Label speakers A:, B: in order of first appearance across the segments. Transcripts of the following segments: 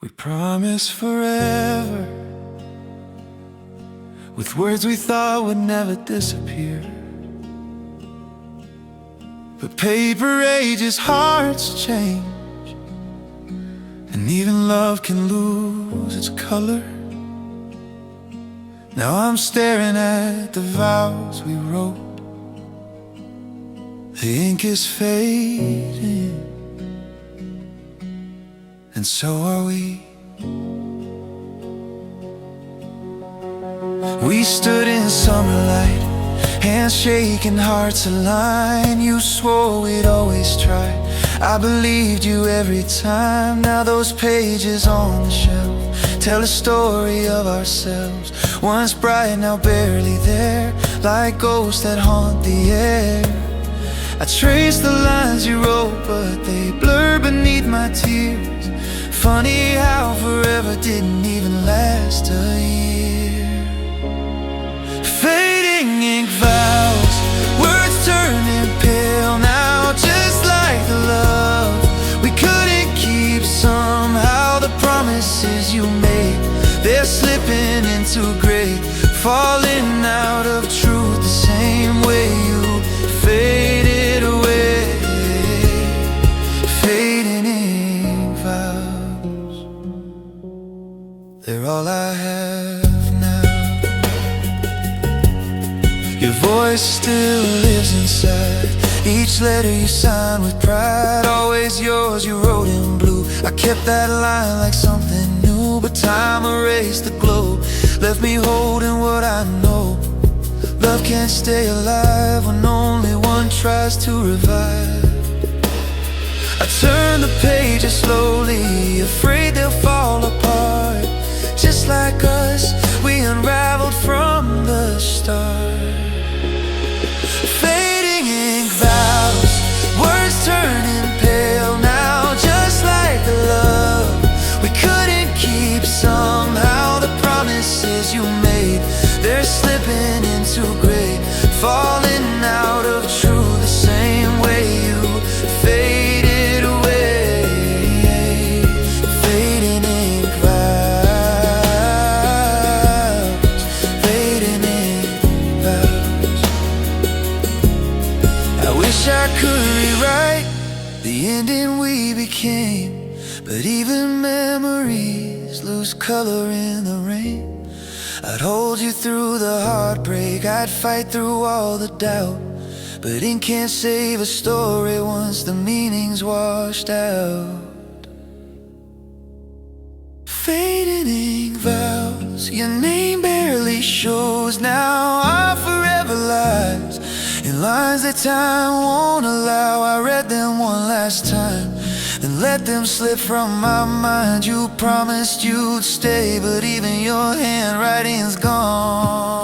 A: We promised forever with words we thought would never disappear. But paper ages, hearts change, and even love can lose its color. Now I'm staring at the vows we wrote. The ink is fading, and so are we. We stood in summer light, hands shaking, hearts aligned. You swore we'd always try, I believed you every time. Now those pages on the shelf tell a story of ourselves, once bright, now barely there, like ghosts that haunt the air. I traced the lines you wrote, but they blur beneath my tears. Funny how forever didn't even last a year. Fading ink vows, words turning pale now, just like the love we couldn't keep. Somehow the promises you made, they're slipping into gray, falling out of truth the same way you faded away. Fading ink vows, they're all I have now. Your voice still lives inside each letter you signed with pride. Always yours, you wrote in blue. I kept that line like something new, but time erased the glow, left me holding what I know. Love can't stay alive when only one tries to revive. I turn the pages slowly, afraid they'll fall apart. Just like us, we unraveled from the start. Fading ink vows, words turning pale now, just like the love we couldn't keep. Somehow the promises you made, they're slipping into gray, falling out of truth the same way you faded away. Fading ink vows, fading ink vows. I wish I could rewrite the ending we became, but even memories lose color in the rain. I'd hold you through the heartbreak, I'd fight through all the doubt, but ink can't save a story once the meaning's washed out. Fading ink vows, your name barely shows now. Our forever lies in lines that time won't allow. I read them one last time, then let them slip from my mind. You promised you'd stay, but even your handwriting's gone.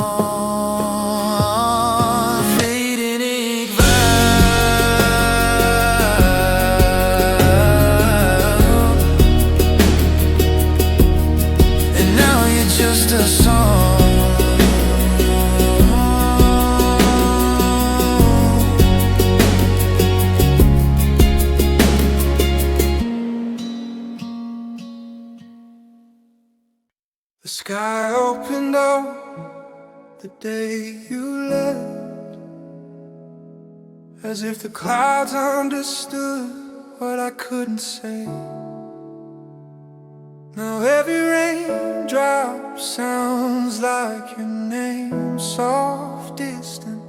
A: Fading ink vows, and now you're just a song. The sky opened up the day you left, as if the clouds understood what I couldn't say. Now every raindrop sounds like your name, soft, distant,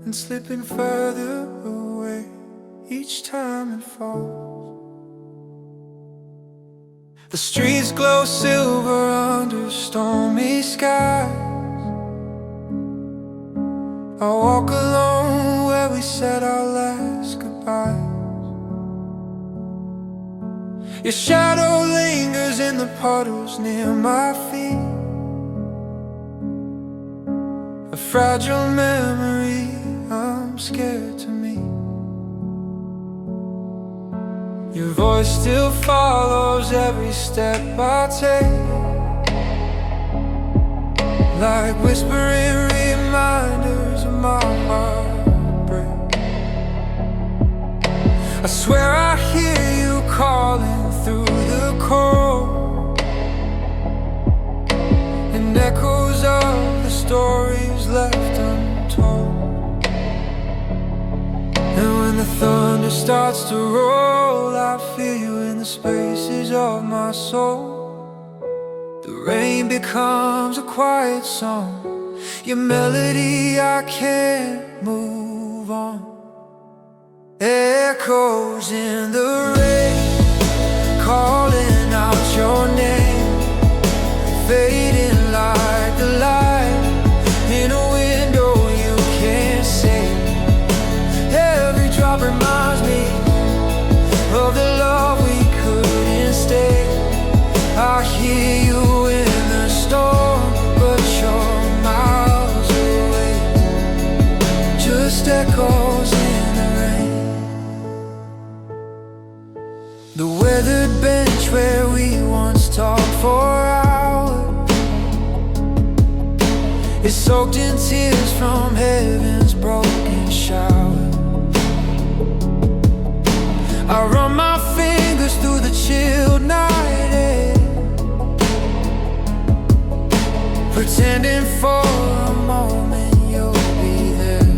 A: and slipping further away each time it falls. The streets glow silver under stormy skies. I walk alone where we said our last goodbyes. Your shadow lingers in the puddles near my feet, a fragile memory I'm scared to meet. Your voice still follows every step I take, like whispering reminders of my heartbreak. I swear I hear you calling through the cold, river starts to roll, I feel you in the spaces of my soul. The rain becomes a quiet song, your melody, I can't move on. Echoes in the rain, calling out your name, fading like the light in a window you can't see. Every drop reminds me of the love we couldn't stay. I hear you in the storm, but you're miles away. Just echoes in the rain. The weathered bench where we once talked for hours is soaked in tears from heaven's broken shower. I run my fingers through the chilled night air, pretending for a moment you'll be there.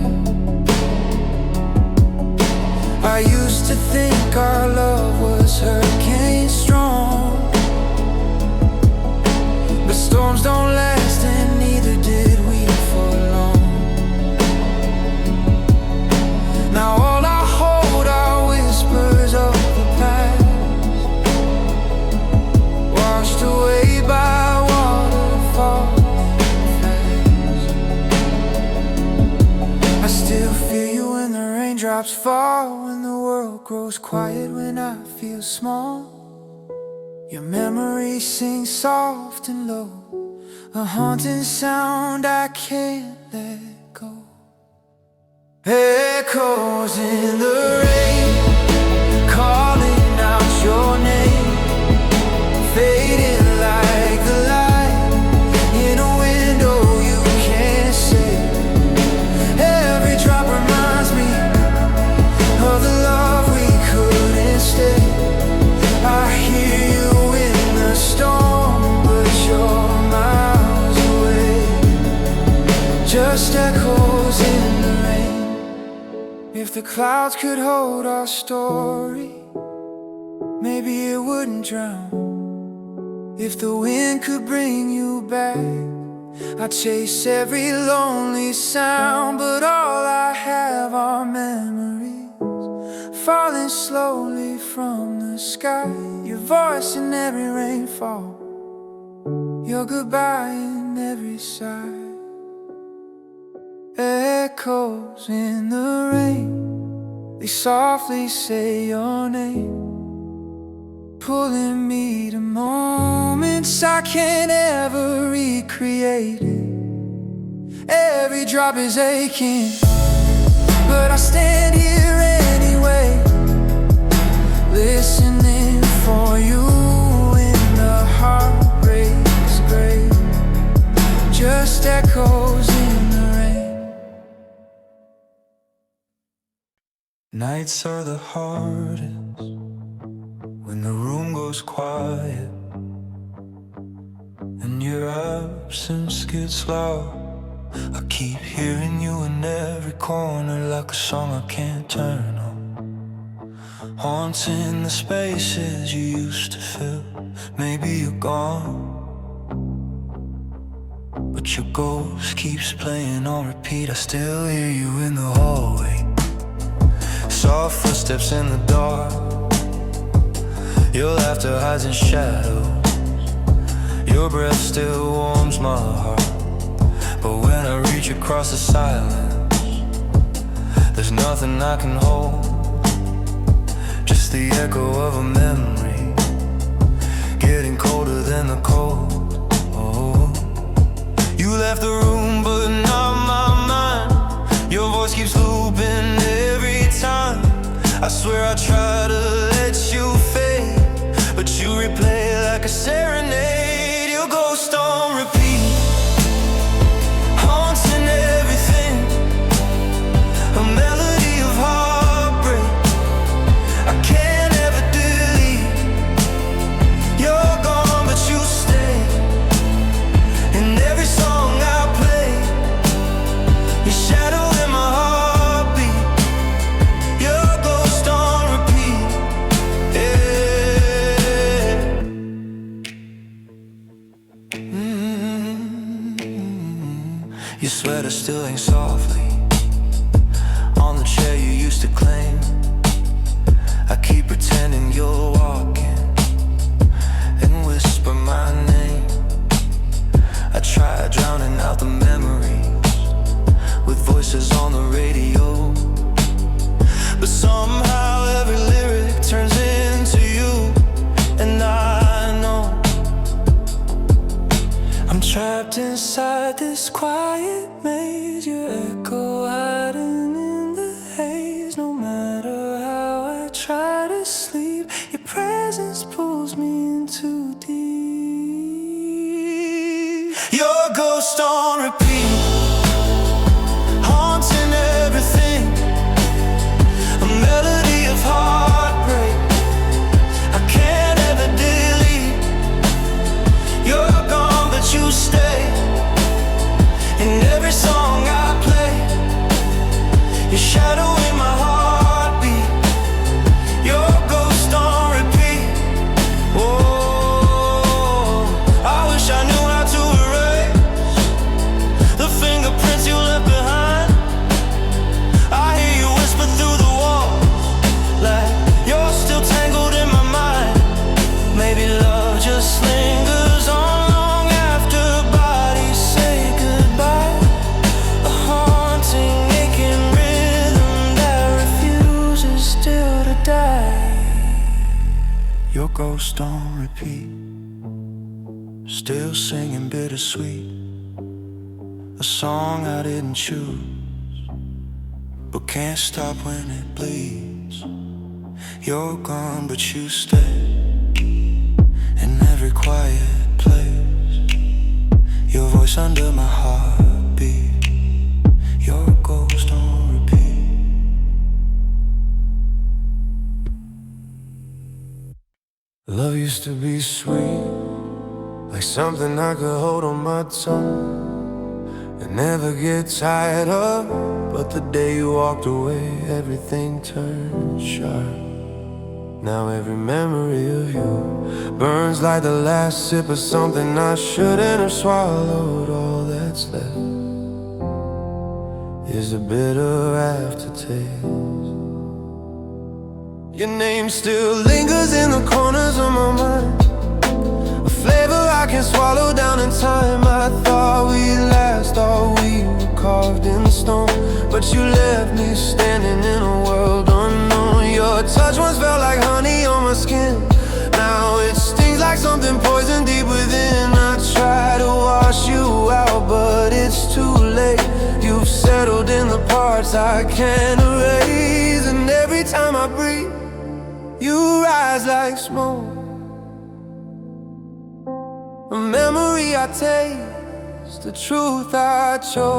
A: I used to think our love was hurricane strong, but storms don't last and neither did we for long. Now all I hold are whispers of the past, washed away by waterfalls. I still feel you when the raindrops fall, when the world grows quiet, when I feel small. Your memory sings soft and low, a haunting sound I can't let go. Echoes in the rain, calling out your name, fading like the light in a window you can't see. Every drop reminds me of the love we couldn't stay. I hear you in the storm, but you're miles away. Just echoes in the rain. If the clouds could hold our story, maybe it wouldn't drown. If the wind could bring you back, I'd chase every lonely sound. But all I have are memories falling slowly from the sky. Your voice in every rainfall, your goodbye in every sigh. Echoes in the rain, they softly say your name, pulling me to moments I can't ever recreate it. Every drop is aching, but I stand here anyway, listening for you in the heartbreak's grave. Just echoes in the rain. Nights are the hardest when the room goes quiet and your absence gets loud. I keep hearing you in every corner, like a song I can't turn on, haunting the spaces you used to fill. Maybe you're gone, but your ghost keeps playing on repeat. I still hear you in the hallway, soft footsteps in the dark. Your laughter hides in shadows, your breath still warms my heart. But when I reach across the silence, there's nothing I can hold, just the echo of a memory, getting colder than the cold. Oh, you left the room but not my mind. Your voice keeps looping every time. I swear I try to let you fade, but you replay like a serenade. Your ghost on repeat, haunting everything, a melody of heartbreak I can't ever delete. You're gone but you stay in every song I play, your shadow in my heartbeat. Your ghost on Your sweater still hangs softly on the chair you used to claim. I keep pretending you're walking and whisper my name. I try drowning out the memories with voices on the radio, but somehow every lyric turns into you. And I know I'm trapped inside this quiet maze. Your echo hiding in the haze. No matter how I try to sleep, your presence pulls me in too deep. Your ghost on repeat, haunting everything. A melody of heartbreak I can't ever delete. You're gone but you stay in every song I play. Your shadow in my heartbeat. Your ghost on repeat. Oh, I wish I knew how to erase the fingerprints you left behind. I hear you whisper through the walls, like you're still tangled in my mind. Maybe love just lingers on long after bodies say goodbye. A haunting, aching rhythm that refuses still to die. Your ghost on repeat, still singing bittersweet, a song I didn't choose, but can't stop when it bleeds. You're gone but you stay in every quiet place. Your voice under my heartbeat. Your ghost on repeat. Love used to be sweet, like something I could hold on my tongue and never get tired of. But the day you walked away, everything turned sharp. Now every memory of you burns like the last sip of something I shouldn't have swallowed. All that's left is a bitter aftertaste. Your name still lingers in the corners of my mind, a flavor I can swallow down in time. I thought we'd last, thought we were carved in stone, but you left me standing in a world unknown. Your touch once felt like honey on my skin. Now it stings like something poisoned deep within. I try to wash you out, but it's too late. You've settled in the parts I can't erase. And every time I breathe, you rise like smoke, a memory I taste, the truth I choke.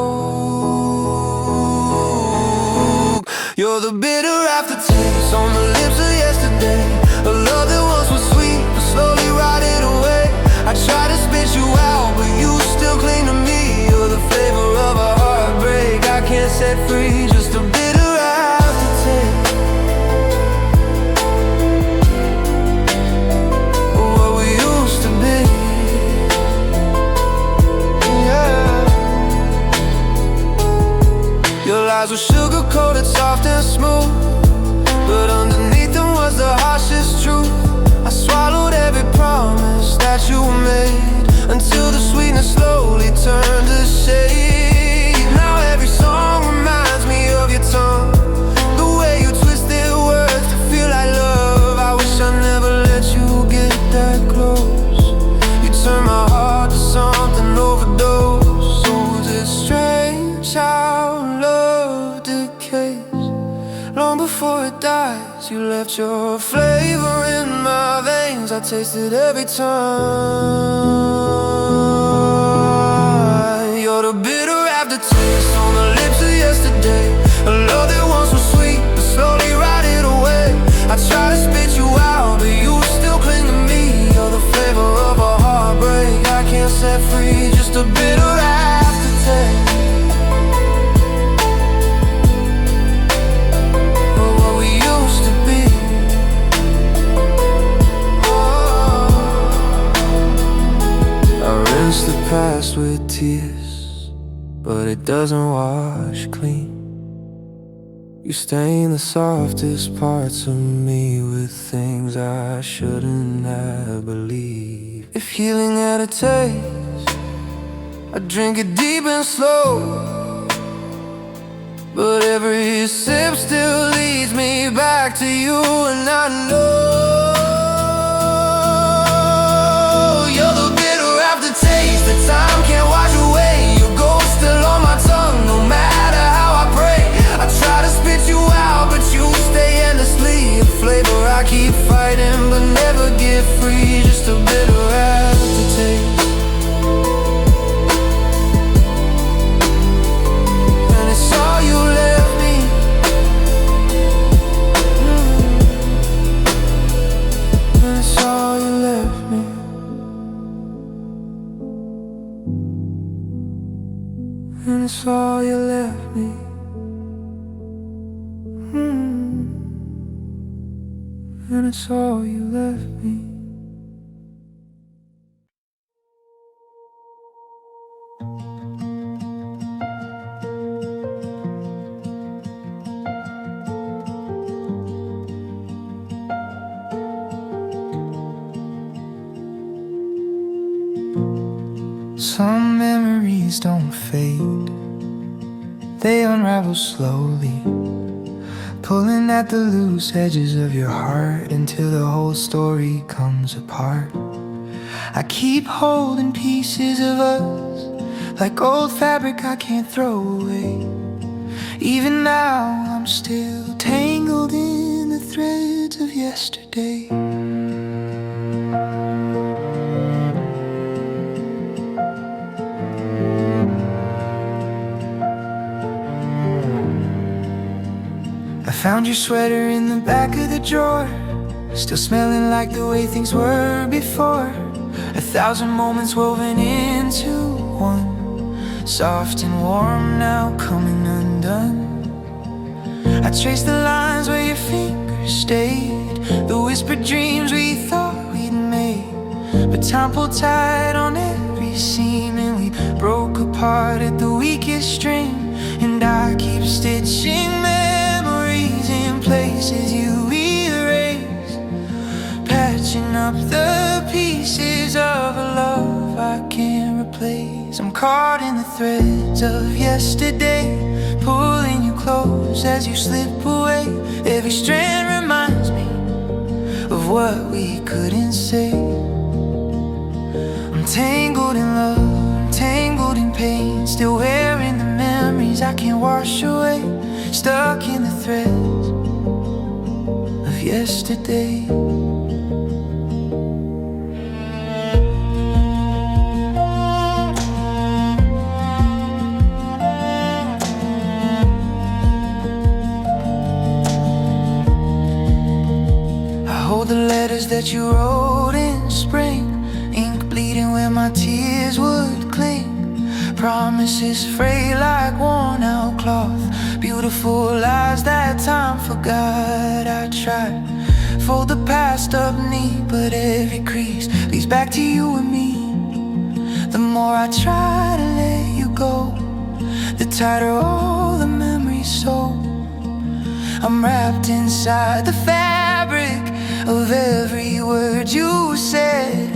A: You're the bitter aftertaste on the lips of yesterday, a love that once was sweet but slowly rotted away. I try to spit you out, but you still cling to me. You're the flavor of a heartbreak I can't set free, just a bitter aftertaste. What we used to be, yeah. Your lies were sugar-coated, soft and smooth, but underneath them was the harshest truth. I swallowed every promise that you made, until the sweetness slowly turned to shade. Now every song reminds me of your tongue, the way you twisted words to feel like love. I wish I never let you get that close. You turned my heart to something overdose. So is it strange how love decays long before it dies? You left your flavor in my veins, I taste it every time. You're the bitter aftertaste on the lips of yesterday, a love that once was sweet but slowly rotted away. I try to spit you out, but you still cling to me. You're the flavor of a heartbreak I can't set free, just a bitter aftertaste. The past with tears but it doesn't wash clean. You stain the softest parts of me with things I shouldn't have believed. If healing had a taste, I'd drink it deep and slow, but every sip still leads me back to you. And I know you're the bitter aftertaste that time can't wash away. Your ghost still on my tongue, no matter how I pray. I try to spit you out, but you stay endlessly a flavor I keep fighting, but never get free. Just a bitter aftertaste. And it's all you left me. And it's all you left me. And it's all you left me. And it's all you left me. Some memories don't fade, they unravel slowly, pulling at the loose edges of your heart until the whole story comes apart. I keep holding pieces of us like old fabric I can't throw away. Even now I'm still tangled in the threads of yesterday. I found your sweater in the back of the drawer, still smelling like the way things were before. 1,000 moments woven into one, soft and warm now coming undone. I traced the lines where your fingers stayed, the whispered dreams we thought we'd made. But time pulled tight on every seam and we broke apart at the weakest string. And I keep stitching memories in places you erase, patching up the pieces of a love I can't replace. I'm caught in the threads of yesterday, pulling you close as you slip away. Every strand reminds me of what we couldn't say. I'm tangled in love, I'm tangled in pain, still wearing the memories I can't wash away. Stuck in the threads of yesterday. The letters that you wrote in spring, ink bleeding where my tears would cling. Promises frayed like worn out cloth, beautiful lies that time forgot. I tried, fold the past up neat, but every crease leads back to you and me. The more I try to let you go, the tighter all the memories sew. I'm wrapped inside the fabric of every word you said,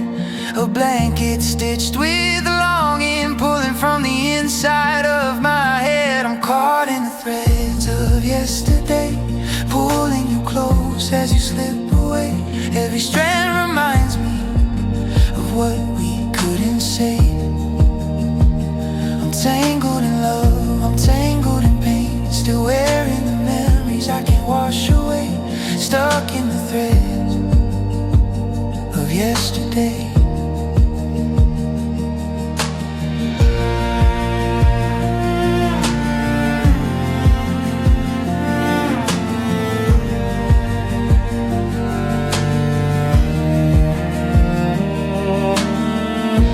A: a blanket stitched with longing pulling from the inside of my head. I'm caught in the threads of yesterday, pulling you close as you slip away. Every strand reminds me of what we couldn't say. I'm tangled in love, I'm tangled in pain, still wearing the memories I can't wash away. Stuck in the threads of yesterday.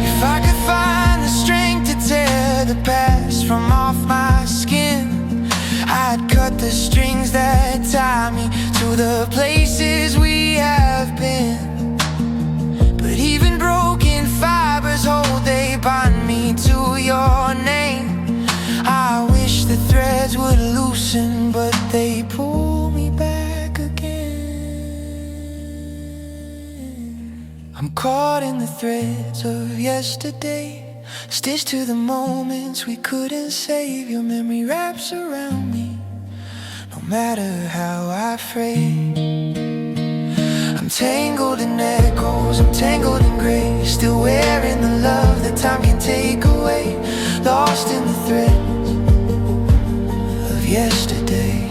A: If I could find the strength to tear the past from off my skin, I'd cut the strings that tie me to the places we have been. But even broken fibers hold, they bind me to your name. caught in the threads of yesterday, stitched to the moments we couldn't save. Your memory wraps around me, no matter how I fray. I'm tangled in echoes, I'm tangled in grace, still wearing the love that time can take away, lost in the threads of yesterday.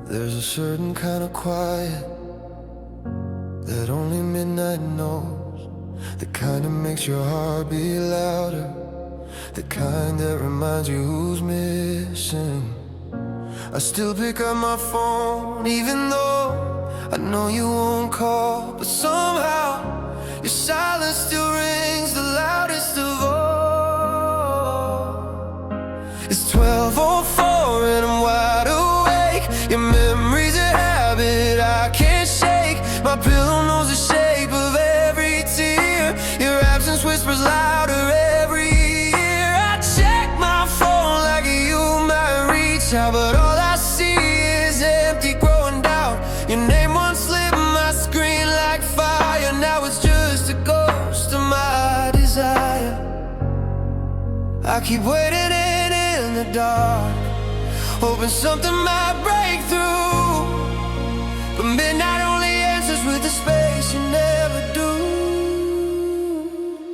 A: There's a certain kind of quiet that only midnight knows, the kind that makes your heart beat louder, the kind that reminds you who's missing. I still pick up my phone even though I know you won't call, but somehow your silence still rings the loudest of all. It's 12:04 and I'm wide awake. Your memory's a habit I can't shake. My pillow knows the shape of every tear. Your absence whispers louder every year. I check my phone like you might reach out, but all I see is empty growing down. Your name once lit my screen like fire, now it's just a ghost of my desire. I keep waiting in the dark, hoping something might break through, but midnight only answers with the space you never do.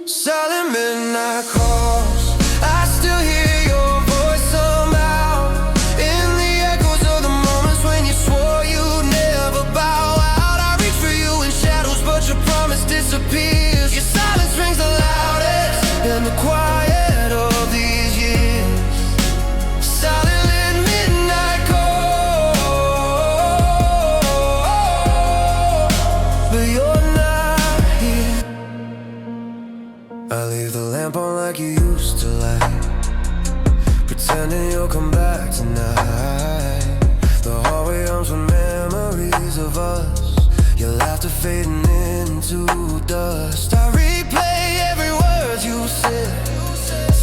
A: Silent midnight calls, I still hear your voice somehow, in the echoes of the moments when you swore you'd never bow out. I reach for you in shadows, but your promise disappears. Your silence rings the loudest in the quiet of these years. Silent I leave the lamp on like you used to light, pretending you'll come back tonight. The hallway hums with memories of us, your laughter fading into dust. I replay every word you said,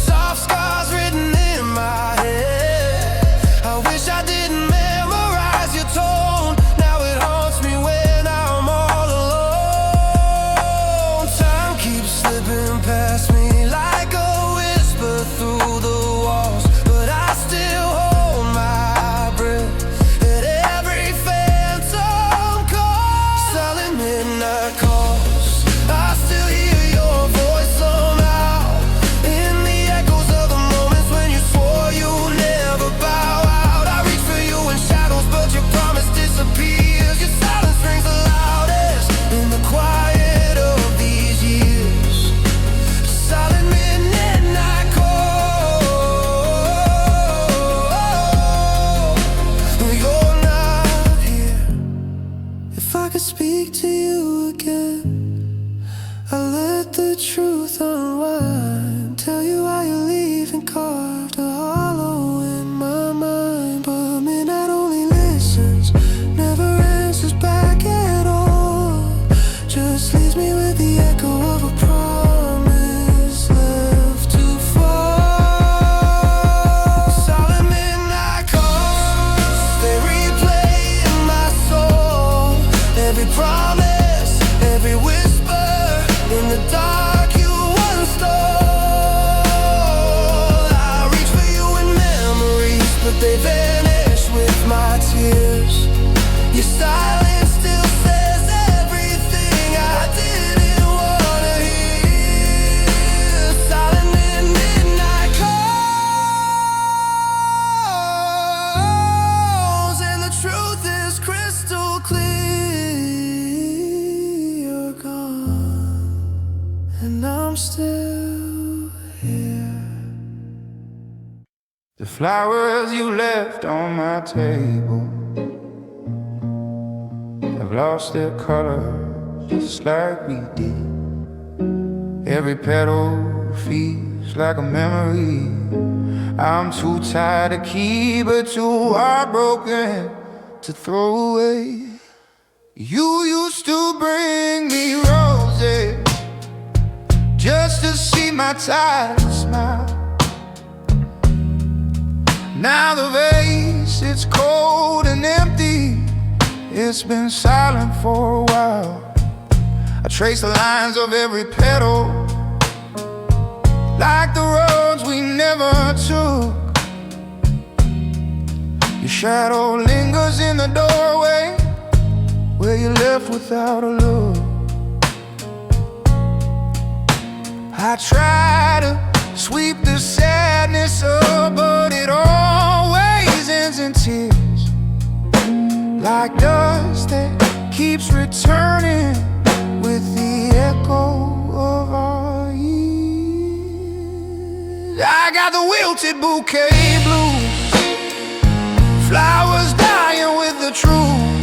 A: soft scars written in my head. I wish I didn't memorize your tone, now it haunts me when I'm all alone. Time keeps slipping past me like a whisper through the walls, but I still hold my breath at every phantom call. Silent midnight calls, I still hear your voice somehow, in the echoes of the moments when you swore you'd never bow out. I reach for you in shadows, but your promise disappears. Your silence rings the loudest in the quiet of these years. Silent midnight call, you're not here. If I could speak to you again, I let the truth unwind, tell you why you're leaving, carved a hollow in my mind. But midnight only listens, never answers back at all, just leaves me with the echo of a promise left to fall. Silent midnight calls, they replay in my soul, every promise, every whisper in the dark you once and I'm still here. The flowers you left on my table have lost their color just like we did. Every petal feels like a memory I'm too tired to keep, but too heartbroken to throw away. You used to bring me roses just to see my tired smile. Now the vase, it's cold and empty. It's been silent for a while. I trace the lines of every petal, like the roads we never took. Your shadow lingers in the doorway where you left without a look. I try to sweep the sadness up, but it always ends in tears, like dust that keeps returning with the echo of our years. I got the wilted bouquet blues, flowers dying with the truth.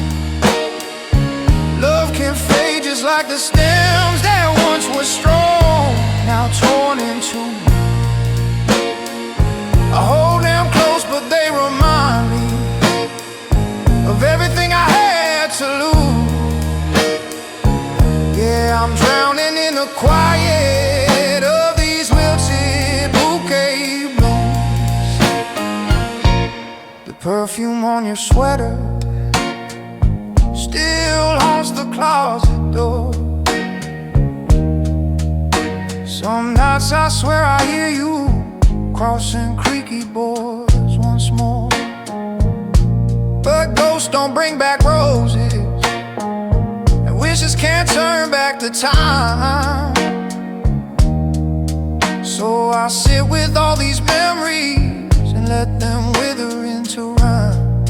A: Love can fade just like the stems that once were strong, now torn in two. I hold them close, but they remind me of everything I had to lose. Yeah, I'm drowning in the quiet of these wilted bouquet blooms. The perfume on your sweater still haunts the closet door. Some nights I swear I hear you crossing creaky boards once more. But ghosts don't bring back roses, and wishes can't turn back the time. So I sit with all these memories and let them wither into rhyme.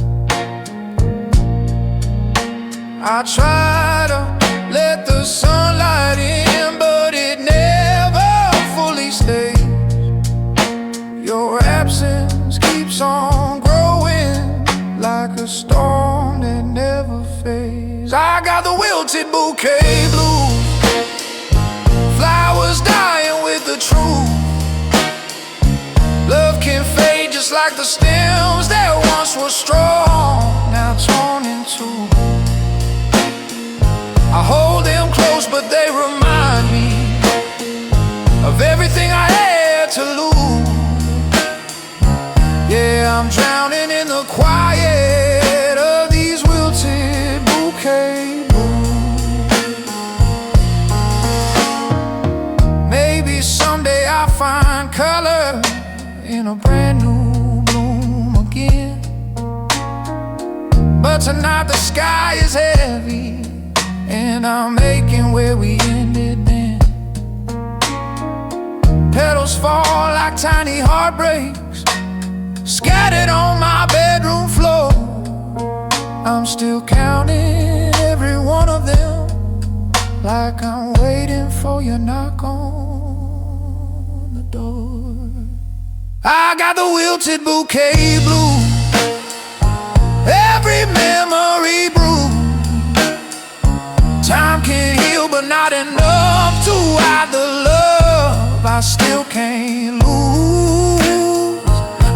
A: I try to let the sunlight in, but it never fully stays. Your absence keeps on growing like a storm that never fades. I got the wilted bouquet blues, flowers dying with the truth. Love can fade just like the stems that once were strong, now torn in two. I hold them close, but they remind me of everything I had to lose. Yeah, I'm drowning in the quiet of these wilted bouquet blooms. Maybe someday I'll find color in a brand new bloom again. But tonight the sky is heavy, and I'm aching where we ended then. Petals fall like tiny heartbreaks, scattered on my bedroom floor. I'm still counting every one of them, like I'm waiting for your knock on the door. I got the wilted bouquet blue, every memory bruised. Time can heal, but not enough to hide the love I still can't lose.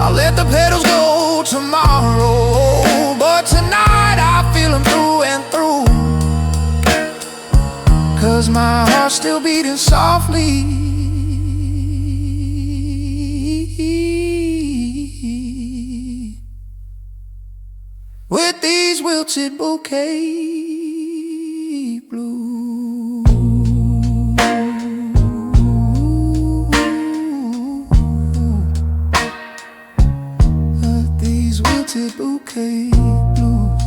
A: I'll let the petals go tomorrow, but tonight I feel them through and through. 'Cause my heart's still beating softly with these wilted bouquets blue. These wilted bouquet blues.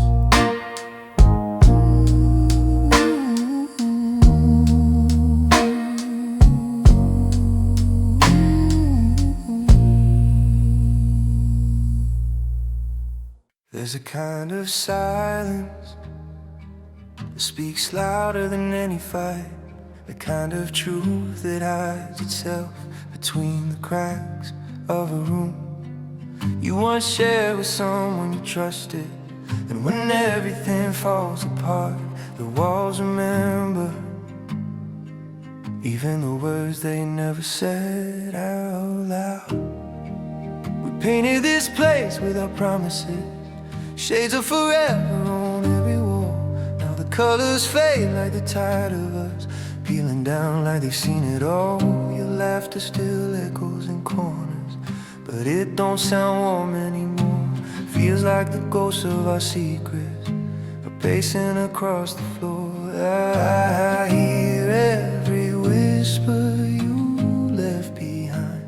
A: There's a kind of silence that speaks louder than any fight. the kind of truth that hides itself between the cracks of a room you once shared with someone you trusted. And when everything falls apart, the walls remember even the words they never said out loud. We painted this place with our promises, shades of forever on every wall. Now the colors fade like the tide of us, peeling down like they've seen it all. Your laughter still echoes in corners, but it don't sound warm anymore. Feels like the ghosts of our secrets are pacing across the floor. I hear every whisper you left behind,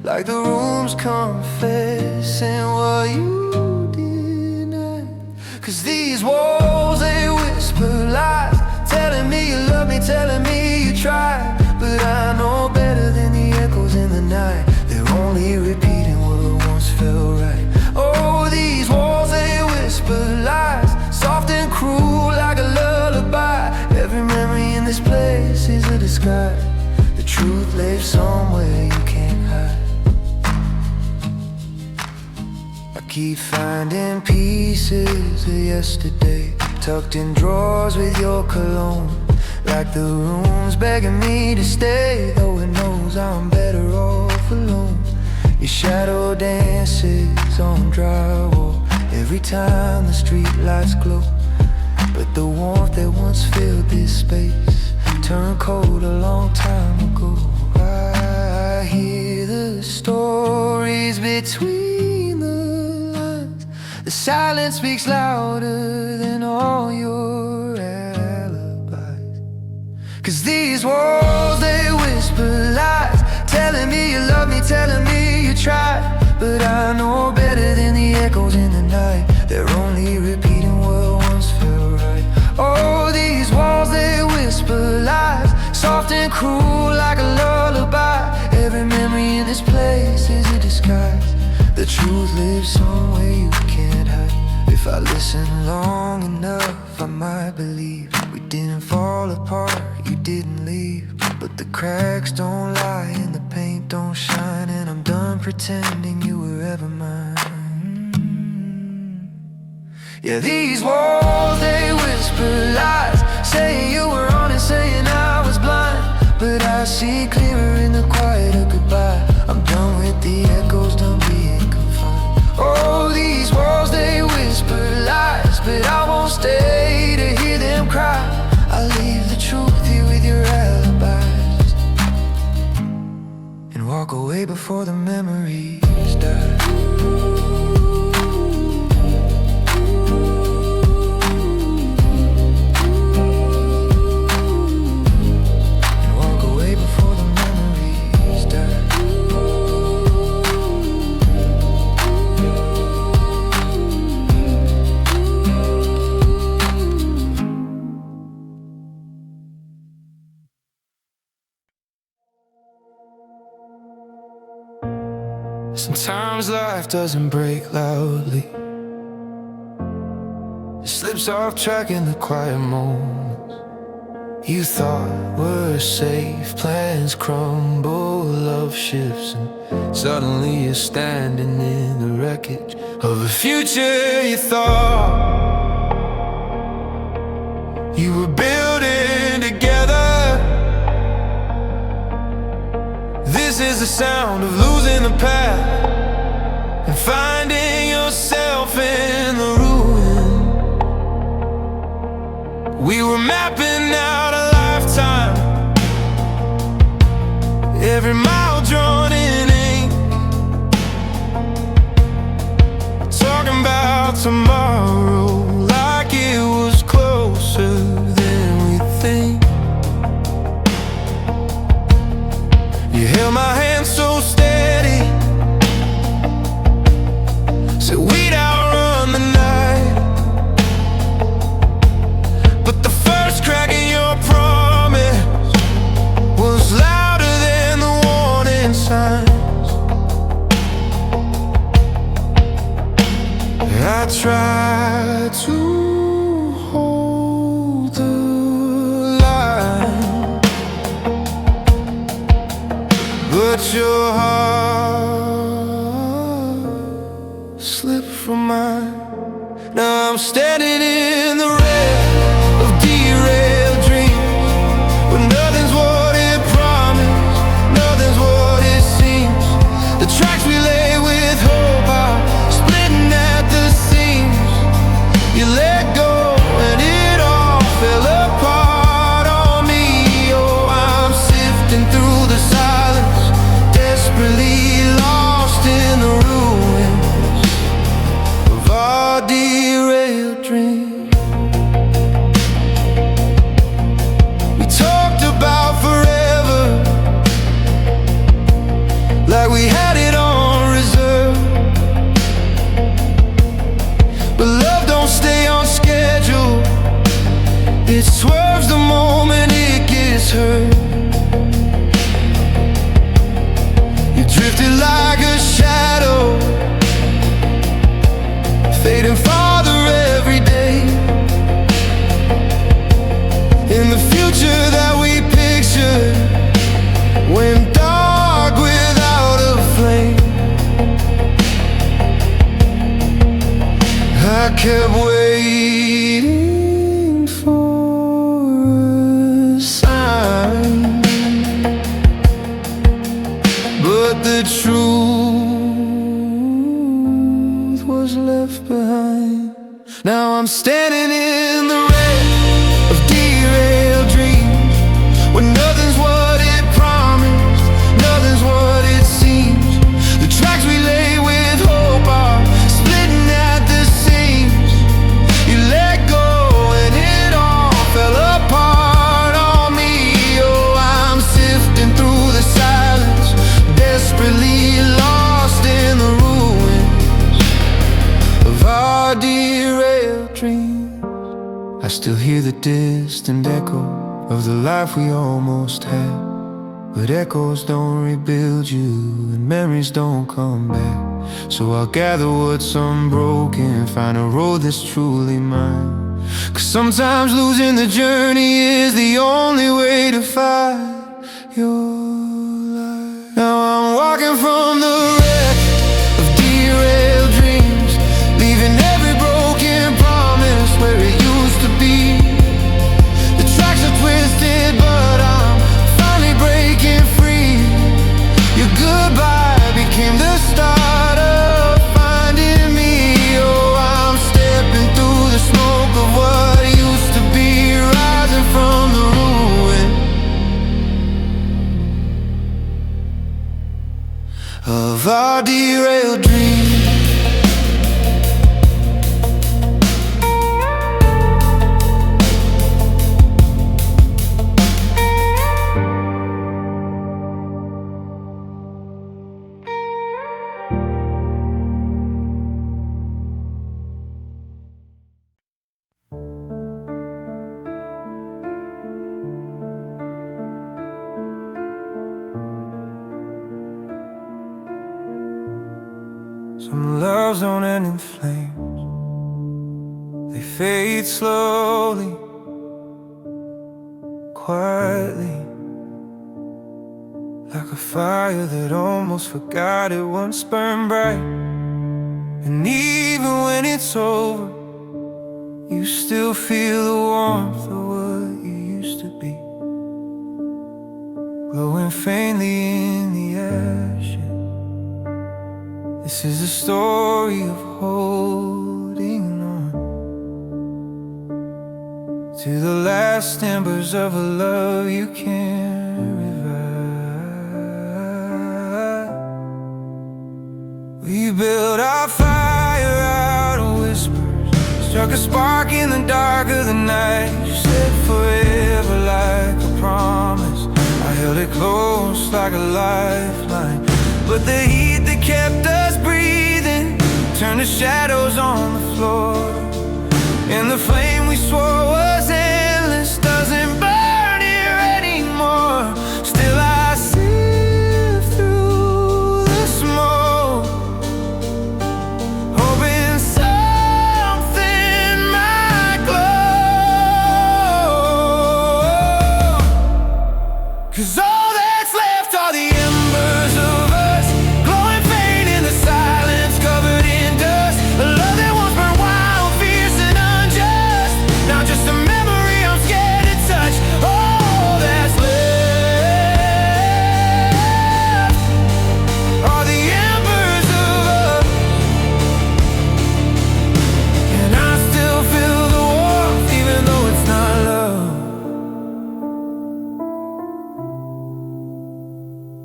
A: like the room's confessing what you denied. 'Cause these walls, they whisper lies, telling me you love me, telling me you tried. But I know better than the echoes in the night. They're only repeating what once felt right. Oh, these walls, they whisper lies, soft and cruel like a lullaby. Every memory in this place is a disguise. The truth lives somewhere you can't hide. I keep finding pieces of yesterday, tucked in drawers with your cologne, like the room's begging me to stay, though it knows I'm better off alone. Your shadow dances on drywall every time the street lights glow. But the warmth that once filled this space turned cold a long time ago. I hear the stories between the lines. The silence speaks louder than all your alibis. 'Cause these walls, they whisper lies, telling me you love me, telling me you tried. But I know better than the echoes in the night. They're only repeating what once felt right. Oh, these walls, they whisper lies, soft and cruel like a lullaby. Every memory in this place is a disguise. The truth lives somewhere you can't hide. If I listen long enough, I might believe we didn't fall apart, you didn't leave. But the cracks don't lie and the paint don't shine, and I'm done pretending you were ever mine. Yeah, these walls, they whisper lies, saying you were honest, saying I was blind. But I see clearer in the quiet of goodbye. I'm done with the echoes, done being confined. Oh, these walls, they whisper lies, but I won't stay to hear them cry. I'll leave the truth here with your alibis and walk away before the memories die. Sometimes life doesn't break loudly, it slips off track in the quiet moments you thought were safe. Plans crumble, love shifts, and suddenly you're standing in the wreckage of a future you thought you were building together. This is the sound of losing the path and finding yourself in the ruin. We were mapping out a lifetime, every mile drawn in ink, talking about tomorrow like it was closer than we think. You held my hand so steady, said we'd outrun the night. But the first crack in your promise was louder than the warning signs. I tried to hold the line, but your heart slipped from mine. Now I'm standing in the wreck of derailed dreams, where nothing's what it promised, nothing's what it seems. The tracks we lay with hope are splitting at the seams. You let go and it all fell apart on me. Oh, I'm sifting through the silence, desperately lost in the ruins of our derailed dreams. We talked about forever, like we had it on reserve. But love don't stay on schedule, it swerves the moment it gets hurt. You drifted like a shadow, fading farther every day. In the future that we pictured went dark without a flame. I kept waiting for a sign, but the truth was left behind. Now I'm standing in the wreck of derailed dreams, where nothing's what it promised, nothing's what it seems. The tracks we lay with hope are splitting at the seams. You let go and it all fell apart on me. Oh, I'm sifting through the silence, desperately lost in the ruins of our derailed dreams. I still hear the distant echo of the life we almost had, but echoes don't rebuild you and memories don't come back. So I'll gather what's unbroken, find a road that's truly mine. 'Cause sometimes losing the journey is the only way to find your life. Now I'm walking from the wreck of derailed dreams, leaving every broken promise where it used to be. The tracks are twisted, but I'm finally breaking free. Your goodbye became the start of finding me. Oh, I'm stepping through the smoke of what used to be, rising from the ruin of our derailed dreams. Some loves don't end in flames, they fade slowly, quietly, like a fire that almost forgot it once burned bright. And even when it's over, you still feel the warmth of what you used to be, glowing faintly in the ashes. This is a story of holding on to the last embers of a love you can't revive. We built our fire out of whispers, struck a spark in the dark of the night. You said forever like a promise, I held it close like a lifeline. But the heat that kept us breathing turned to shadows on the floor, and the flame we swore was endless doesn't burn here anymore. Still I sift through the smoke, hoping something might glow. 'Cause all that's left are the embers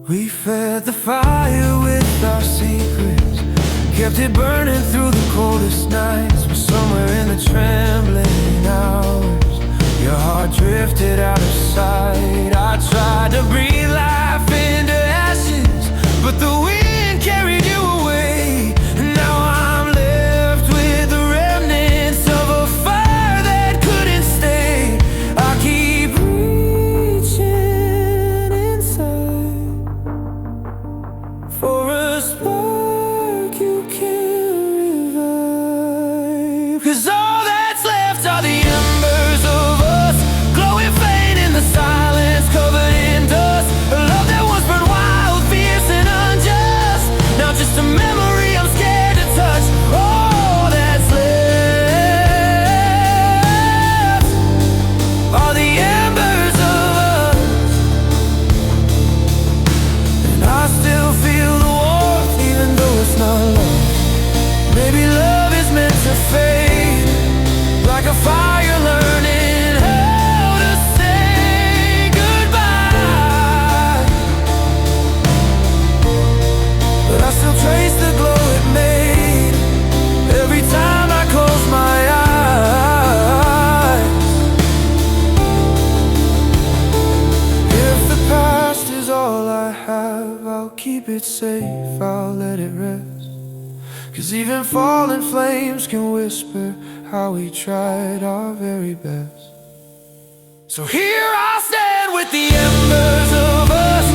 A: We fed the fire with our secrets, kept it burning through the coldest nights. But somewhere in the trembling hours, your heart drifted out of sight. I tried to breathe life into ashes, but the wind carried you away. And now I'm left with the remnants of a fire that couldn't stay. I keep reaching inside for a spark you can't revive. 'Cause all that's left are the embers of us, glowing faint in the silence, covered in dust. A love that once burned wild, fierce and unjust, now just a memory I'm scared to touch. All that's left are the embers of us, and I still feel the warmth even though it's not love. Maybe love is meant to fade, like a fire learning how to say goodbye. But I still trace the glow it made every time I close my eyes. If the past is all I have, I'll keep it safe, I'll let it rest. 'Cause even fallen flames can whisper how we tried our very best. So here I stand with the embers of us,